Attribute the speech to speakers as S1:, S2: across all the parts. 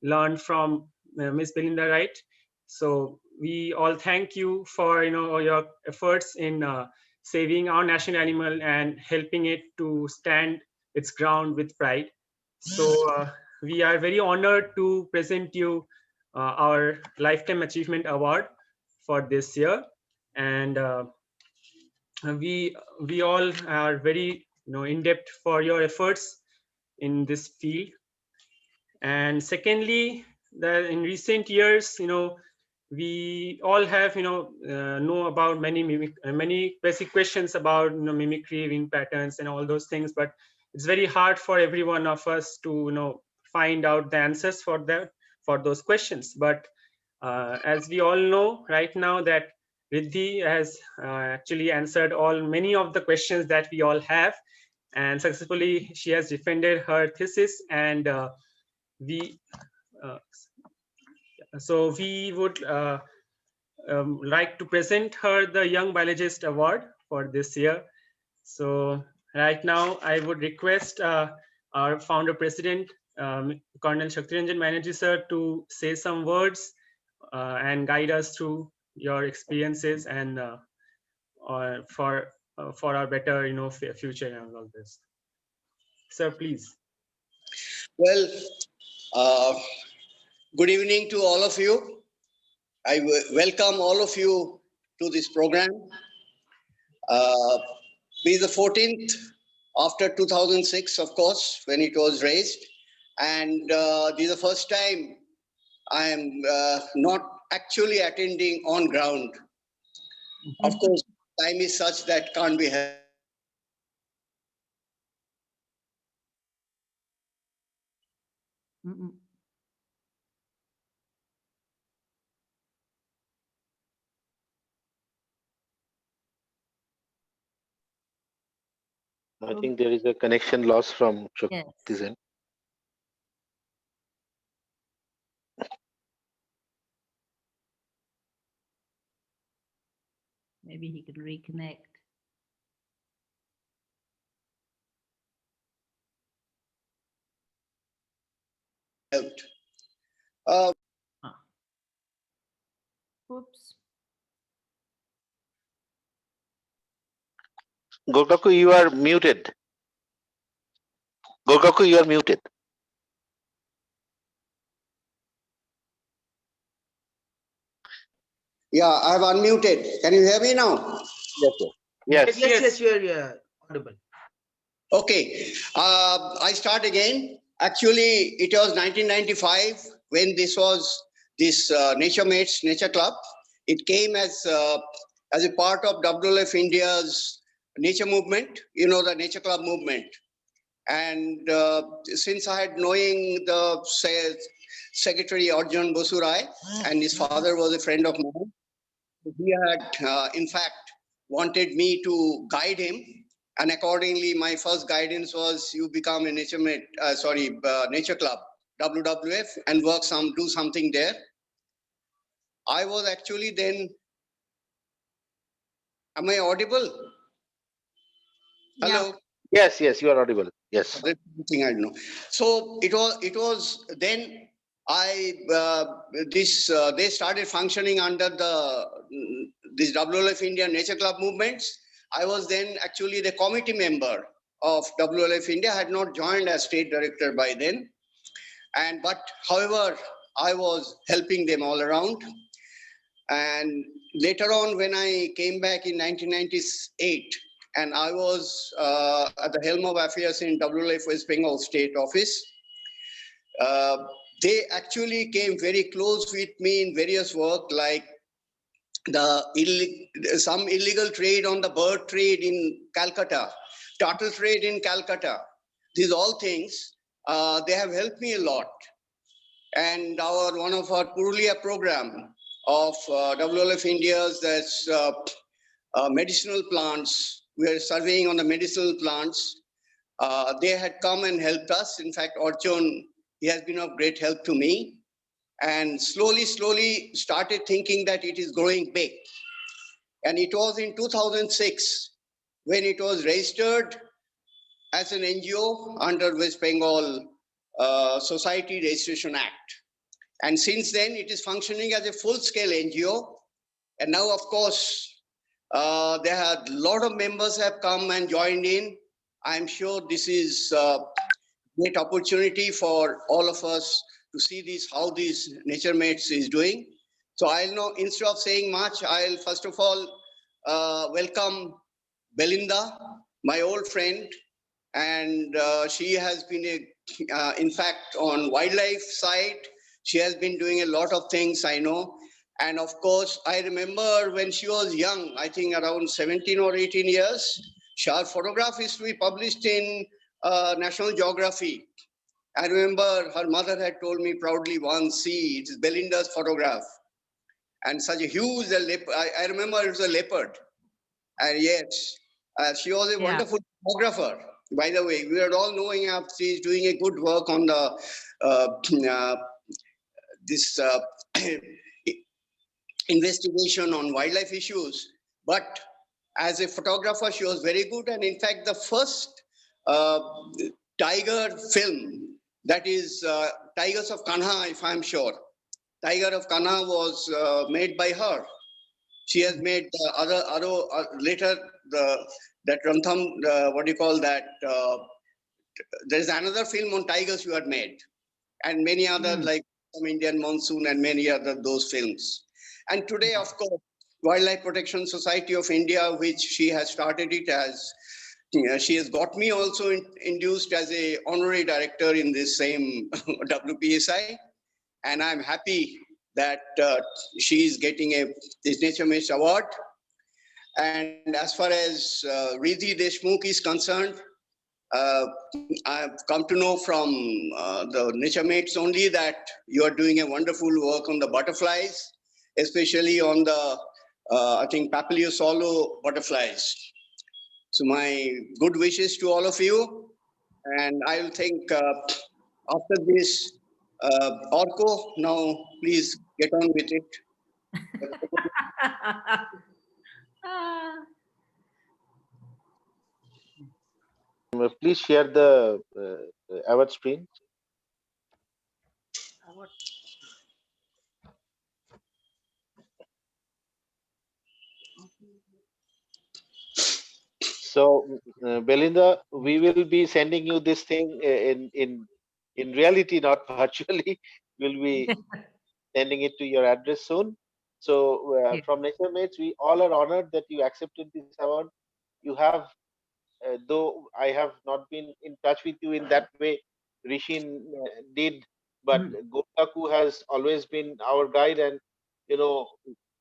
S1: learned from Miss Belinda Wright. So we all thank you for your efforts in saving our national animal and helping it to stand its ground with pride. So we are very honored to present you our Lifetime Achievement Award for this year, and we all are very in depth for your efforts in this field. And secondly, that in recent years, we all have know about many basic questions about mimicry, wing patterns, and all those things, but it's very hard for every one of us to find out the answers for those questions. But as we all know right now that Riddhi has actually answered many of the questions that we all have, and successfully she has defended her thesis. And we so we would like to present her the Young Biologist Award for this year. So right now I would request our founder president, Colonel Shaktiranjan Banerjee sir, to say some words and guide us through your experiences and for our better future and all this. Sir, please.
S2: Well, good evening to all of you. I welcome all of you to this program. This is the 14th after 2006, of course, when it was raised. And this is the first time I am not actually attending on ground. Of course, time is such that can't be helped.
S3: I think there is a connection loss from Shakti's end.
S4: Maybe he could reconnect.
S2: Helped.
S4: Oops.
S3: Gokaku, you are muted. Gokaku, you are muted.
S2: Yeah, I have unmuted. Can you hear me now?
S3: Yes, sir.
S5: Yes, you are audible.
S2: Okay, I start again. Actually, it was 1995 when this Nature Mates Nature Club. It came as a part of WWF India's nature movement, the Nature Club movement. And since I had knowing the Secretary Arjun Bosurai, and his father was a friend of mine, he had, in fact, wanted me to guide him. And accordingly, my first guidance was you become a Nature Club, WWF, and do something there. I was actually then, am I audible? Hello?
S3: Yes, you are audible. Yes.
S2: That's something I know. So it was then they started functioning under this WWF India Nature Club movements. I was then actually the committee member of WWF India. I had not joined as state director by then. But however, I was helping them all around. And later on, when I came back in 1998, and I was at the helm of affairs in WWF West Bengal State Office, they actually came very close with me in various work, like some illegal trade on the bird trade in Calcutta, turtle trade in Calcutta. These all things, they have helped me a lot. And one of our Purulia program of WWF India's, that's medicinal plants. We are surveying on the medicinal plants. They had come and helped us. In fact, Arjun, he has been of great help to me. And slowly started thinking that it is growing big. And it was in 2006 when it was registered as an NGO under West Bengal Society Registration Act. And since then, it is functioning as a full-scale NGO. And now, of course, there are a lot of members have come and joined in. I'm sure this is a great opportunity for all of us to see this, how this Nature Mates is doing. So I'll know, instead of saying much, I'll first of all welcome Belinda, my old friend, and she has been in fact, on wildlife side, she has been doing a lot of things, I know. And of course, I remember when she was young, I think around 17 or 18 years, her photograph is to be published in National Geography. I remember her mother had told me proudly once, see, it is Belinda's photograph. And such a huge leopard, I remember it was a leopard. And yes, she was a wonderful photographer. By the way, we are all knowing she's doing a good work on the this investigation on wildlife issues. But as a photographer, she was very good. And in fact, the first tiger film, that is Tigers of Kanha, if I'm sure. Tiger of Kanha was made by her. She has made later that Rantham, what do you call that? There is another film on tigers you had made, and many other like some Indian Monsoon and many other those films. And today, of course, Wildlife Protection Society of India, which she has started it as, she has got me also induced as a honorary director in this same WPSI, and I'm happy that she is getting this Nature Mates Award. And as far as Riddhi Deshmukh is concerned, I've come to know from the Nature Mates only that you are doing a wonderful work on the butterflies, especially on the, I think, Papilio Swallow butterflies. So my good wishes to all of you. And I'll think after this, Orko, now please get on with it.
S3: Please share the award screen. So, Belinda, we will be sending you this thing in reality, not virtually. We'll be sending it to your address soon. So, from Nature Mates, we all are honored that you accepted this award. You have, though I have not been in touch with you in that way, Rishin did, but Gotaku has always been our guide, and you know,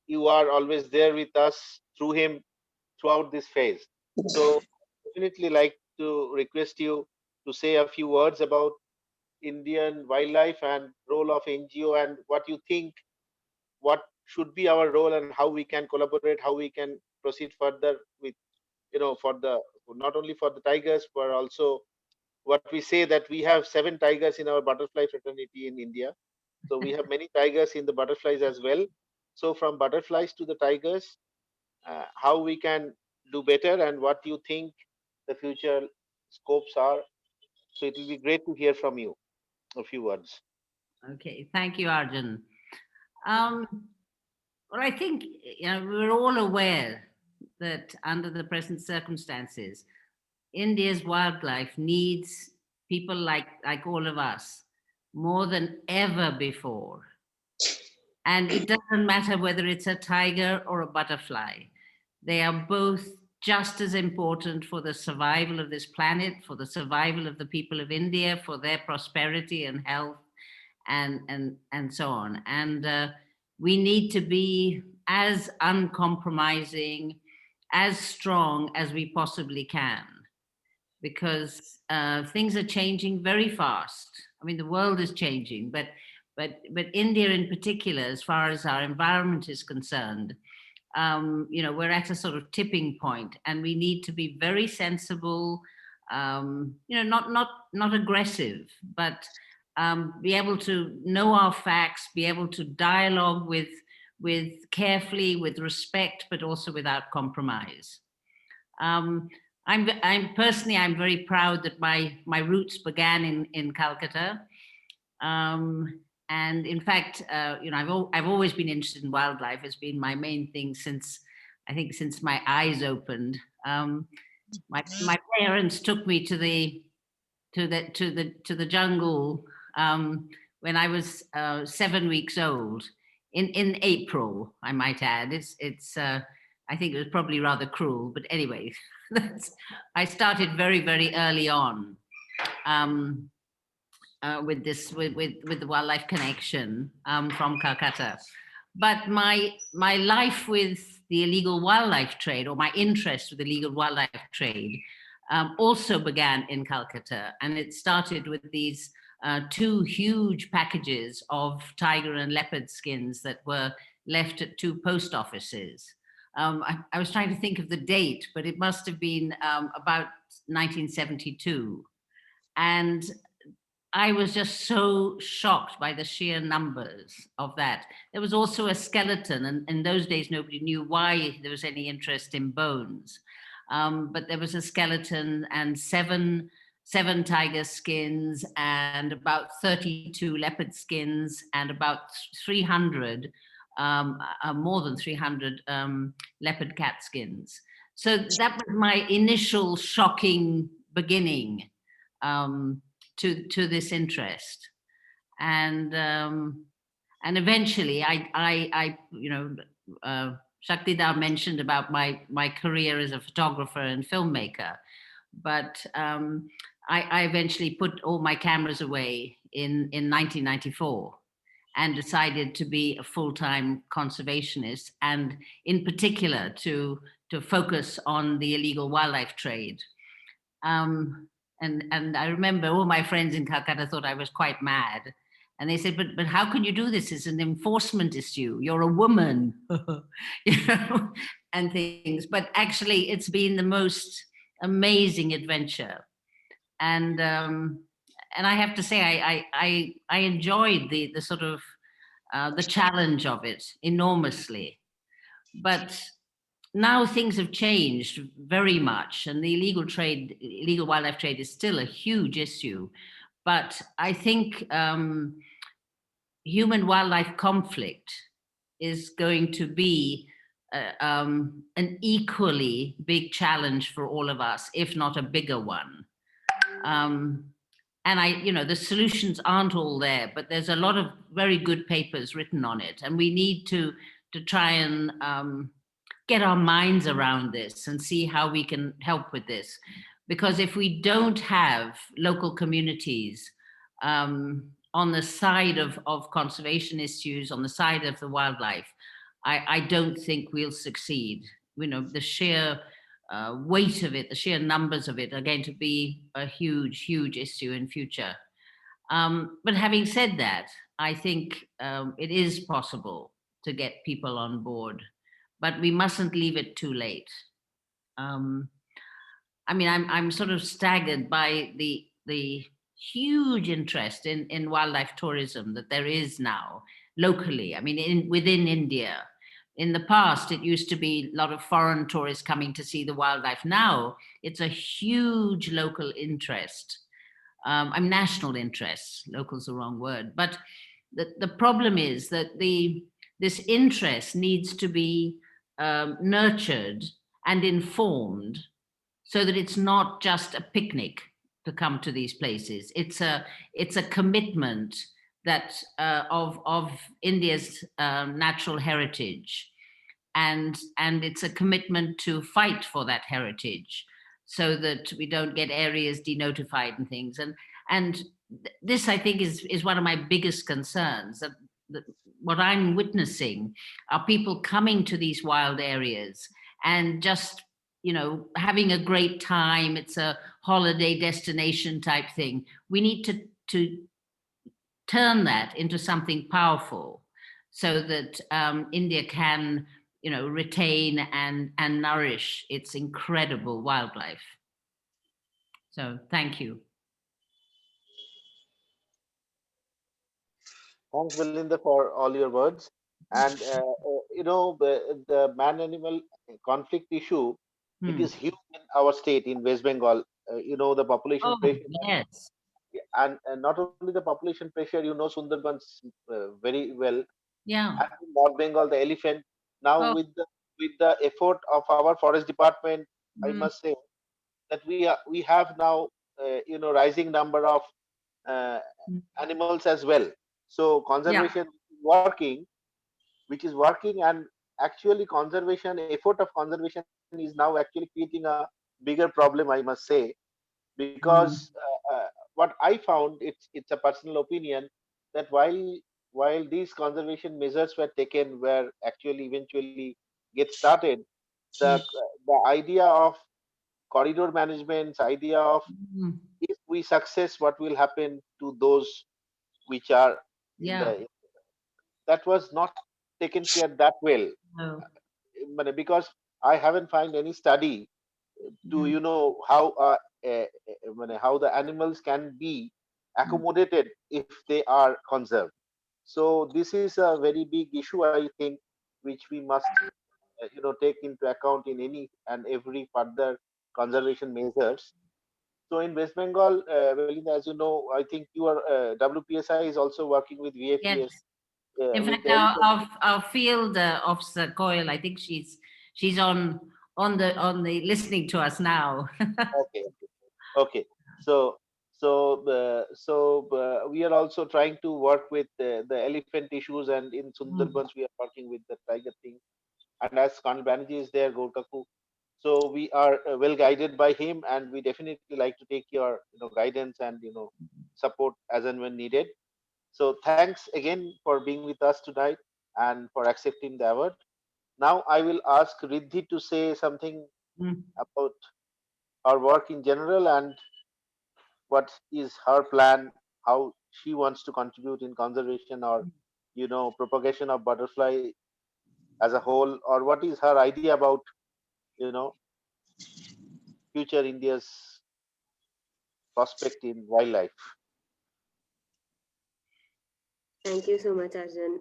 S3: you are always there with us through him throughout this phase. So definitely like to request you to say a few words about Indian wildlife and role of NGO, and what you think, what should be our role and how we can collaborate, how we can proceed further with, for the, not only for the tigers, but also what we say that we have 7 tigers in our butterfly fraternity in India. So we have many tigers in the butterflies as well. So from butterflies to the tigers, how we can do better and what you think the future scopes are. So it will be great to hear from you a few words.
S4: Okay, thank you, Arjun. Well, I think we're all aware that under the present circumstances, India's wildlife needs people like all of us more than ever before. And it doesn't matter whether it's a tiger or a butterfly. They are both just as important for the survival of this planet, for the survival of the people of India, for their prosperity and health, and so on. And we need to be as uncompromising, as strong as we possibly can, because things are changing very fast. I mean, the world is changing, but India in particular, as far as our environment is concerned, we're at a sort of tipping point, and we need to be very sensible, not aggressive, but be able to know our facts, be able to dialogue with carefully, with respect, but also without compromise. I'm personally, I'm very proud that my roots began in Calcutta. And in fact, I've always been interested in wildlife. It's been my main thing since my eyes opened. My parents took me to the jungle when I was 7 weeks old in April, I might add. I think it was probably rather cruel, but anyway, I started very, very early on with the wildlife connection from Calcutta. But my life with the illegal wildlife trade, or my interest with illegal wildlife trade, also began in Calcutta, and it started with these 2 huge packages of tiger and leopard skins that were left at 2 post offices. I was trying to think of the date, but it must have been about 1972. And I was just so shocked by the sheer numbers of that. There was also a skeleton, and in those days, nobody knew why there was any interest in bones. But there was a skeleton and seven tiger skins and about 32 leopard skins and about 300, more than 300 leopard cat skins. So that was my initial shocking beginning to this interest. And eventually Shaktidar mentioned about my career as a photographer and filmmaker, but I eventually put all my cameras away in 1994 and decided to be a full-time conservationist, and in particular to focus on the illegal wildlife trade. And I remember all my friends in Calcutta thought I was quite mad. And they said, but how can you do this? It's an enforcement issue. You're a woman, and things. But actually, it's been the most amazing adventure. And I have to say, I enjoyed the sort of the challenge of it enormously. But now things have changed very much, and the illegal wildlife trade is still a huge issue. But I think human-wildlife conflict is going to be an equally big challenge for all of us, if not a bigger one. And the solutions aren't all there, but there's a lot of very good papers written on it, and we need to try and get our minds around this and see how we can help with this. Because if we don't have local communities on the side of conservation issues, on the side of the wildlife, I don't think we'll succeed. The sheer weight of it, the sheer numbers of it are going to be a huge, huge issue in future. But having said that, I think it is possible to get people on board, but we mustn't leave it too late. I'm sort of staggered by the huge interest in wildlife tourism that there is now locally. Within India. In the past, it used to be a lot of foreign tourists coming to see the wildlife. Now, it's a huge local interest. National interest. Local's the wrong word. But the problem is that this interest needs to be nurtured and informed, so that it's not just a picnic to come to these places. It's a commitment that of India's natural heritage, and it's a commitment to fight for that heritage, so that we don't get areas denotified and things. And this, I think, is one of my biggest concerns. That what I'm witnessing are people coming to these wild areas and just having a great time. It's a holiday destination type thing. We need to turn that into something powerful, so that India can, retain and nourish its incredible wildlife. So thank you.
S3: Thanks, Belinda, for all your words. And the man-animal conflict issue, it is huge in our state, in West Bengal. The population
S4: Oh,
S3: pressure
S4: yes.
S3: and not only the population pressure, Sundarbans very well,
S4: Yeah.
S3: and in North Bengal, the elephant. Now
S4: Oh.
S3: with the effort of our forest department, I
S4: Mm,
S3: must say that we have now rising number of uh,
S4: mm.
S3: animals as well. So
S4: Yeah.
S3: conservation which is working, and actually conservation effort of conservation is now actually creating a bigger problem, I must say, because
S4: Mm.
S3: what I found, it's a personal opinion, that while these conservation measures were taken, were actually eventually get started, the
S4: Mm.
S3: the idea of corridor management, idea of
S4: Mm.
S3: if we success, what will happen to those which are in
S4: Yeah.
S3: that was not taken care that well.
S4: Oh.
S3: Because I haven't find any study to
S4: Mm.
S3: how the animals can be
S4: Mm.
S3: accommodated if they are conserved. So this is a very big issue, I think, which we must take into account in any and every further conservation measures. So in West Bengal, Belinda, as you know, I think your WPSI is also working with
S4: Yes.
S3: VFDS
S4: In
S3: with
S4: fact,
S3: the elephant.
S4: our field officer Coyle, I think she's on the listening to us now.
S3: Okay, okay. So we are also trying to work with the elephant issues, and in
S4: Mm.
S3: Sundarbans we are working with the tiger thing. And as Colonel Banerjee is there, Gorkaku, so we are well guided by him, and we definitely like to take your guidance and support as and when needed. So thanks again for being with us tonight and for accepting the award. Now I will ask Riddhi to say something
S4: Mm.
S3: about her work in general, and what is her plan, how she wants to contribute in conservation or propagation of butterfly as a whole, or what is her idea about you know future India's prospect in wildlife.
S6: Thank you so much, Arjun.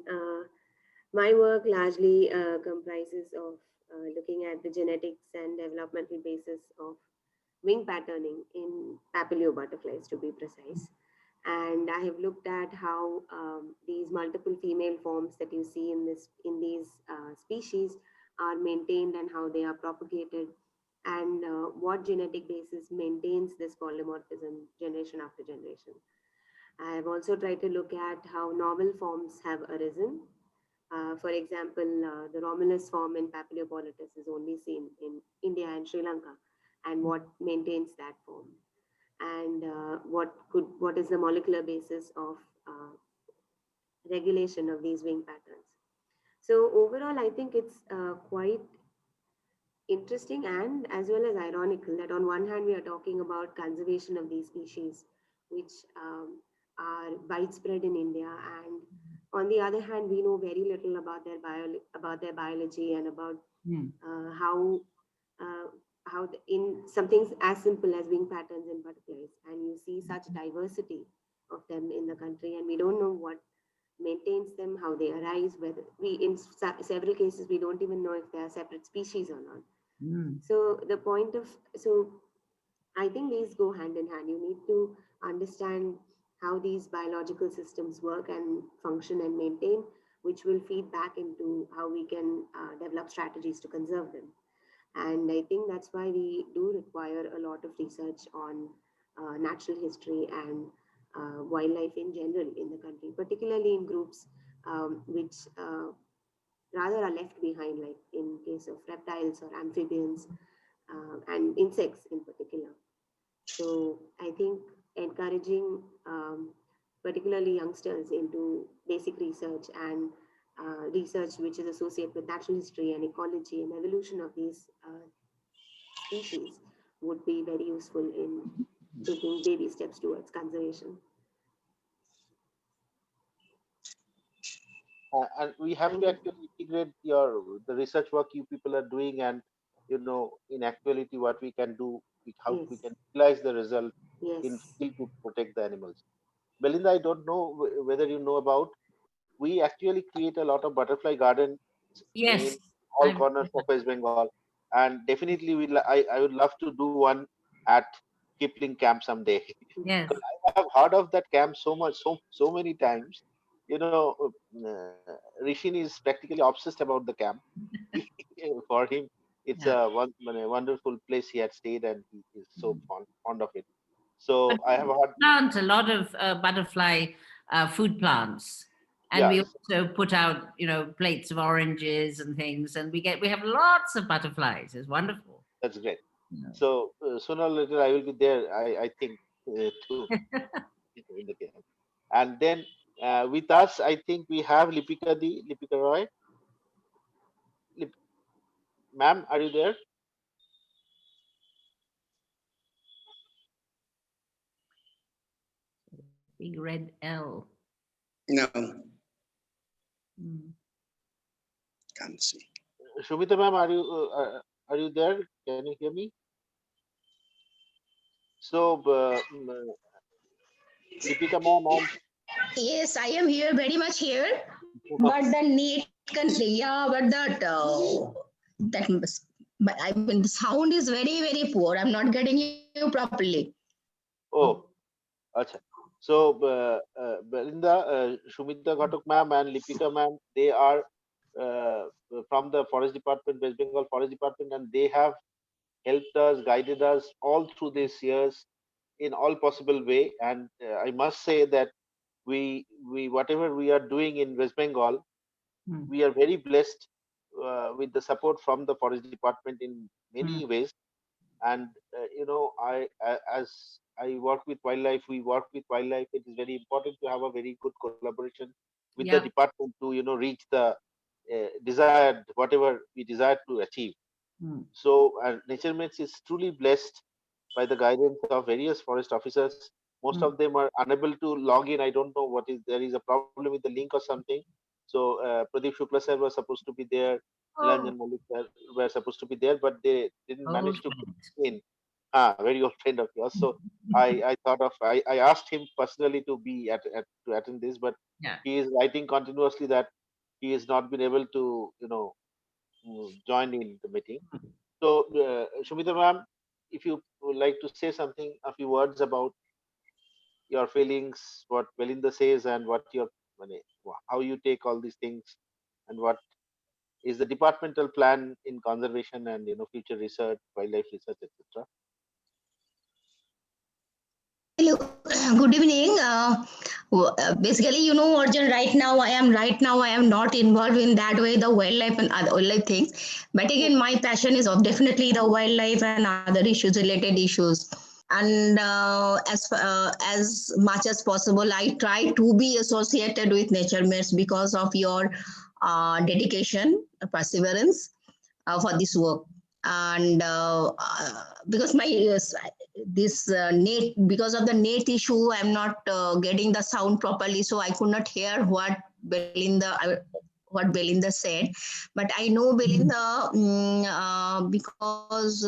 S6: My work largely comprises of looking at the genetics and developmental basis of wing patterning in papilio butterflies, to be precise. And I have looked at how these multiple female forms that you see in these species are maintained and how they are propagated, and what genetic basis maintains this polymorphism generation after generation. I have also tried to look at how novel forms have arisen. For example, the Romulus form in Papiliopolitis is only seen in India and Sri Lanka, and what maintains that form, and what is the molecular basis of regulation of these wing patterns. So overall, I think it's quite interesting and as well as ironical that on one hand we are talking about conservation of these species, which are widespread in India, and on the other hand we know very little about about their biology and about
S4: Mm.
S6: how uh, in some things as simple as wing patterns in butterflies, and you see such diversity of them in the country, and we don't know what maintains them, how they arise, whether we in several cases we don't even know if they are separate species or not.
S4: Mm.
S6: So the point of so I think these go hand in hand. You need to understand how these biological systems work and function and maintain, which will feed back into how we can develop strategies to conserve them. And I think that's why we do require a lot of research on natural history and wildlife in general in the country, particularly in groups which rather are left behind, like in case of reptiles or amphibians and insects in particular. So I think encouraging particularly youngsters into basic research and research which is associated with natural history and ecology and evolution of these species would be very useful in taking baby steps towards conservation.
S3: And we have
S6: Thank
S3: to
S6: you.
S3: actually integrate the research work you people are doing, and in actuality what we can do, how we
S6: Yes,
S3: can utilize the result in
S6: yes,
S3: field to protect the animals. Belinda, I don't know whether you know about, we actually create a lot of butterfly gardens in
S4: Yes.
S3: all
S4: I've
S3: corners of West Bengal, and definitely I would love to do one at Kipling camp someday.
S4: Yes.
S3: I have heard of that camp so much, so many times. You know, Rishin is practically obsessed about the camp. For him, it's
S4: Yeah.
S3: a wonderful place he had stayed, and he is so fond of it.
S4: But
S3: So I have
S4: we
S3: heard,
S4: plant a lot of butterfly food plants, and we
S3: yes,
S4: also put out, plates of oranges and things, and we have lots of butterflies. It's wonderful.
S3: that's great.
S4: You
S3: So sooner or later, I will be there. I think to
S4: know.
S3: in the camp, and then with us, I think we have Lipika Roy. Lip, ma'am, are you there?
S4: Big red L.
S2: No,
S4: Mm.
S2: can't see.
S3: Shumita ma'am, are you there? Can you hear me? So, Lipika ma'am,
S7: Yes, I am here, very much here. But the net yeah, but but I mean, the sound is very, very poor. I'm not getting you properly.
S3: oh, acha. So, Belinda, Shumita Ghatak ma'am and Lipika ma'am, they are uh, from the Forest Department, West Bengal Forest Department, and they have helped us, guided us all through these years in all possible way. And I must say that we whatever we are doing in West Bengal,
S4: Mm.
S3: we are very blessed with the support from the Forest Department in
S4: Mm.
S3: many ways. And as I work with wildlife, we work with wildlife. It is very important to have a very good collaboration with the
S4: Yep.
S3: department to reach the desired whatever we desire to achieve.
S4: Mm.
S3: So NatureMates is truly blessed by the guidance of various forest officers. Most
S4: Mm.
S3: of them are unable to log in. I don't know what is there is a problem with the link or something. So Pradeep Shukla sir was supposed to be there,
S4: Oh,
S3: Nilanjan Malik sir were supposed to be there, but they didn't
S4: old
S3: manage to
S4: friend.
S3: get in. Ah, very old friend of yours. So I thought of I asked him personally to be to attend this, but
S4: Yeah.
S3: he is writing continuously that he has not been able to join in the meeting. So, Shumita ma'am, if you would like to say something, a few words about your feelings, what Belinda says, and what your how you take all these things, and what is the departmental plan in conservation and future research, wildlife research, etc.
S7: Hello, good evening. Basically, Arjun, right now I am not involved in that way, the wildlife and other wildlife things. But again, my passion is of definitely the wildlife and other issues, related issues. And as much as possible, I try to be associated with nature mates because of your dedication, perseverance for this work. And because my this net because of the net issue, I'm not getting the sound properly, so I could not hear what Belinda said. But I know Belinda because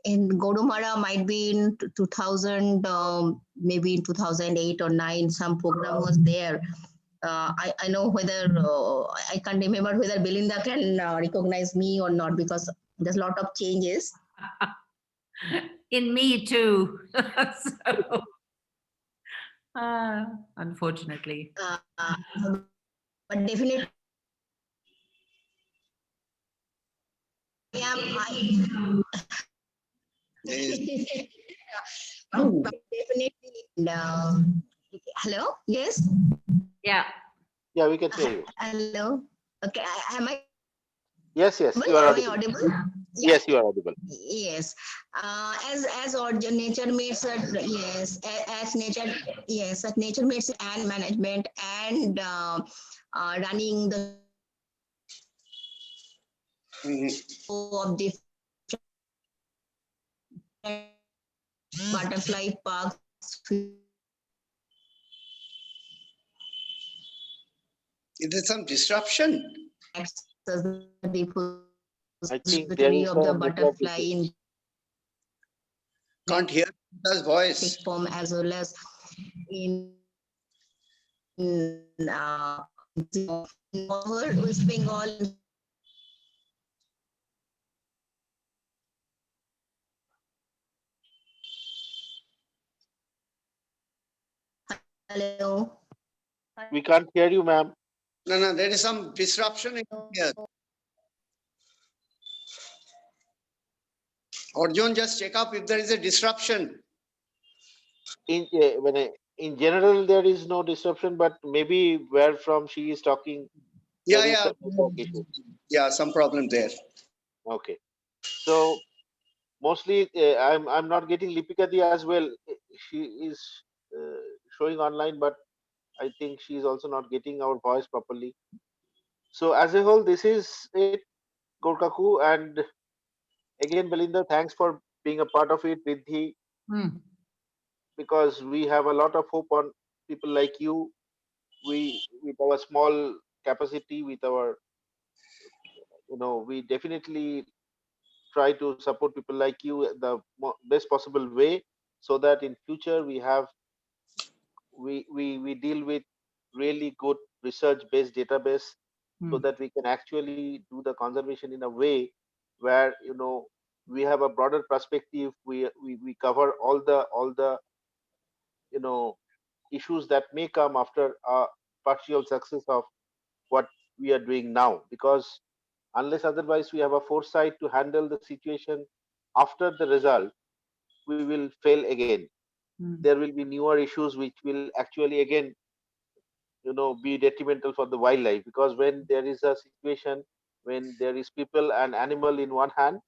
S7: in Godumara might be in 2000, maybe in 2008 or 9, some program was there. I know whether I can't remember whether Belinda can recognize me or not, because there's a lot of changes.
S4: In me too. So, unfortunately.
S7: But definitely, I
S2: There is
S7: am. Definitely. Hello. Yes.
S4: Yeah.
S3: Yeah, we can hear you.
S7: Hello. Okay. Am I
S3: Yes, yes,
S7: audible?
S3: you are
S7: Am I
S3: audible.
S7: audible? Yeah.
S3: Yes, you are audible.
S7: Yes. Nature meets yes, as nature, yes, as nature meets and management and running the show of different butterfly parks.
S2: there some disruption?
S7: Acts as the
S3: I think there
S7: depository
S3: is
S7: of
S3: a
S7: the
S3: network
S7: butterfly
S3: issue.
S7: in
S2: Can't hear his voice.
S7: form, as well as in West Bengal. Hello.
S3: We can't hear you, ma'am.
S2: No, there is some disruption in here. Arjun, just check up if there is a disruption.
S3: In general, there is no disruption, but maybe where from she is talking, there is
S2: Yeah.
S3: some network issue.
S2: Yeah, some problem there.
S3: Okay. So mostly, I'm not getting Lipikadi as well. She is uh, showing online, but I think she is also not getting our voice properly. So as a whole, this is it, Gorkaku, and again, Belinda, thanks for being a part of it, Riddhi,
S4: Hmm.
S3: because we have a lot of hope on people like you. We, with our small capacity, with our, we definitely try to support people like you the best possible way, so that in future we deal with really good research based database, so
S4: Hmm.
S3: that we can actually do the conservation in a way where we have a broader perspective. We cover all the you know issues that may come after a partial success of what we are doing now, because unless otherwise we have a foresight to handle the situation after the result, we will fail again.
S4: Hmm.
S3: There will be newer issues which will actually again be detrimental for the wildlife, because when there is a situation when there is people and animal in one hand,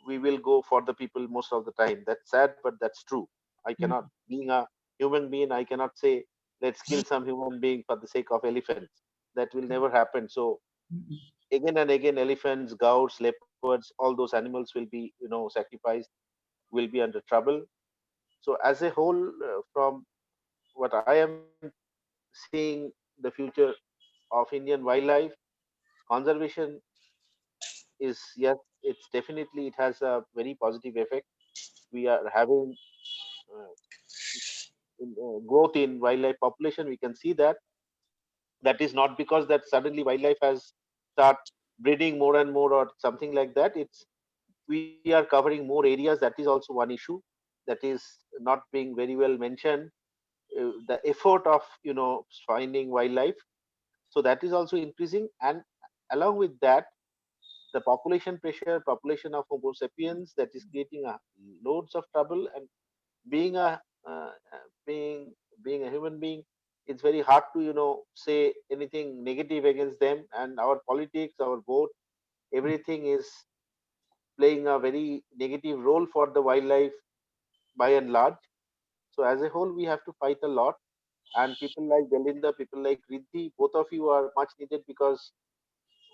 S3: we will go for the people most of the time. That's sad, but that's true. I
S4: Hmm.
S3: cannot, being a human being, I cannot say let's kill some human being for the sake of elephants. That will never happen. So
S4: Hmm.
S3: again and again, elephants, goats, leopards, all those animals will be sacrificed, will be under trouble. So as a whole, from what I am seeing, the future of Indian wildlife conservation is, yes, it's definitely, it has a very positive effect. We are having uh, growth in wildlife population. We can see that. That is not because that suddenly wildlife has start breeding more and more or something like that. It's, we are covering more areas. That is also one issue that is not being very well mentioned. The effort of finding wildlife, so that is also increasing. And along with that, the population pressure, population of homo sapiens, that is creating loads of trouble. And being a uh, uh, being being a human being, it's very hard to say anything negative against them. And our politics, our vote, everything is playing a very negative role for the wildlife by and large. So as a whole, we have to fight a lot. And people like Belinda, people like Riddhi, both of you are much needed, because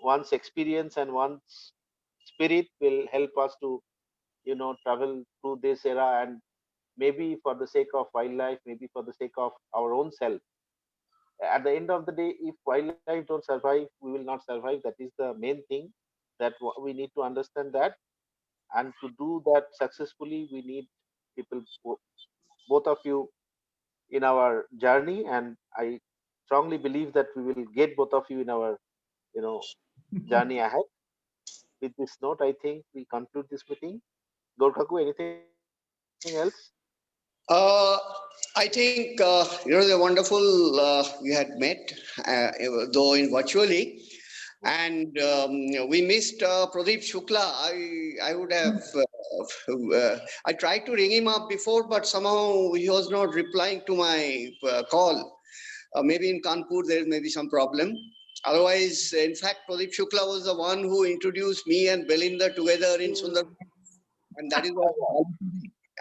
S3: one's experience and one's spirit will help us to travel through this era, and maybe for the sake of wildlife, maybe for the sake of our own self. At the end of the day, if wildlife don't survive, we will not survive. That is the main thing, that we need to understand that. And to do that successfully, we need people, both of you, in our journey. And I strongly believe that we will get both of you in our you know journey ahead. With this note, I think we conclude this meeting. Gorkaku, anything else?
S2: Uh, I think the wonderful we had met, though in virtually, and we missed Pradeep Shukla. I would have I tried to ring him up before, but somehow he was not replying to my call. Maybe in Kanpur there may be some problem. Otherwise, in fact, Pradeep Shukla was the one who introduced me and Belinda together in Sundar, and that is what.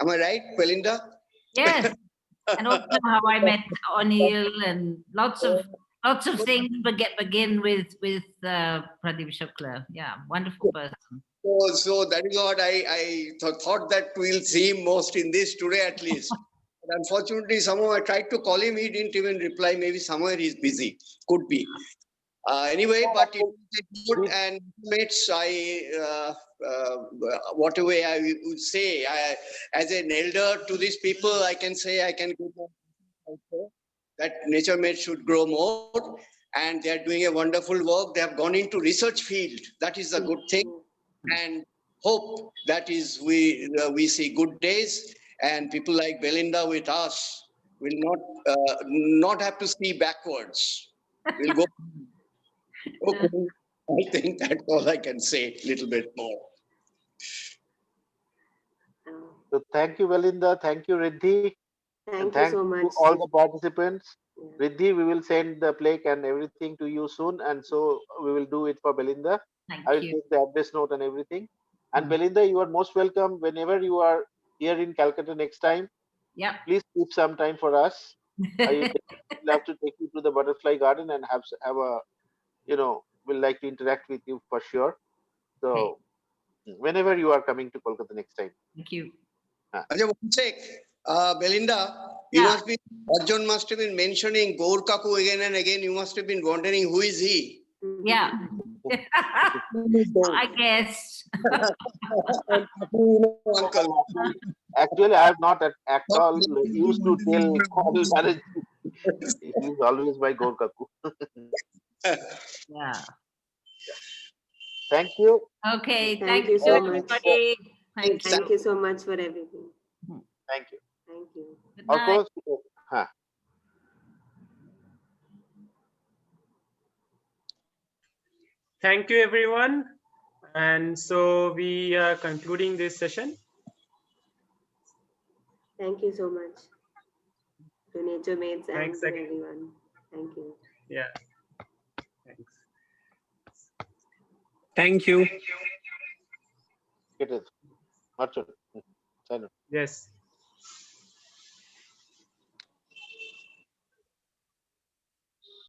S2: Am I right, Belinda?
S4: Yes, and also how I met O'Neill, and lots of things begin with Pradeep Shukla. Yeah, wonderful person.
S2: So that is what I thought that we'll see him most in this today at least. But unfortunately, somehow I tried to call him, he didn't even reply. Maybe somewhere he's busy. Could be. Anyway, but it was good, and mates, whatever I would say, as an elder to these people, I can say I can give them also that nature mates should grow more, and they are doing a wonderful work. They have gone into research field. That is a good thing, and hope that is we see good days and people like Belinda with us will not have to see backwards. We'll go. Okay. I think that's all I can say. A little bit more.
S3: So thank you, Belinda. Thank you, Riddhi.
S6: Thank you
S3: Thank
S6: so much.
S3: to all the participants.
S6: Yeah.
S3: Riddhi, we will send the plaque and everything to you soon, and so we will do it for Belinda.
S4: Thank
S3: I will
S4: you.
S3: take the address note and everything. And
S4: Mm.
S3: Belinda, you are most welcome whenever you are here in Calcutta next time.
S4: Yep.
S3: Please keep some time for us. I would love to take you to the butterfly garden and have a, we'll like to interact with you for sure. So whenever you are coming to Kolkata next time.
S4: Thank you.
S2: Ajay, one sec. Belinda,
S4: Yeah.
S2: Arjun must have been mentioning Gaur Kaku again and again. You must have been wondering who is he?
S4: Yeah. I guess.
S2: Uncle.
S3: Actually, I have not at all used to tell Kodal Banerjee. He is always my Gaur Kaku.
S4: Yeah.
S3: Thank you.
S4: Okay.
S6: Thank
S4: Thank
S6: you
S4: you,
S6: so much.
S4: everybody. Thank you.
S6: Thank you so much for everything.
S3: Thank you.
S6: Thank you.
S4: Good
S3: Of
S4: night.
S3: course.
S1: Thank you, everyone. And so we are concluding this session.
S6: Thank you so much to Nature Mates and
S1: Thanks
S6: to
S1: again.
S6: everyone. Thank you.
S1: Yeah. Thanks.
S8: Thank you.
S3: It is. Arjun. Sign off.
S1: Yes.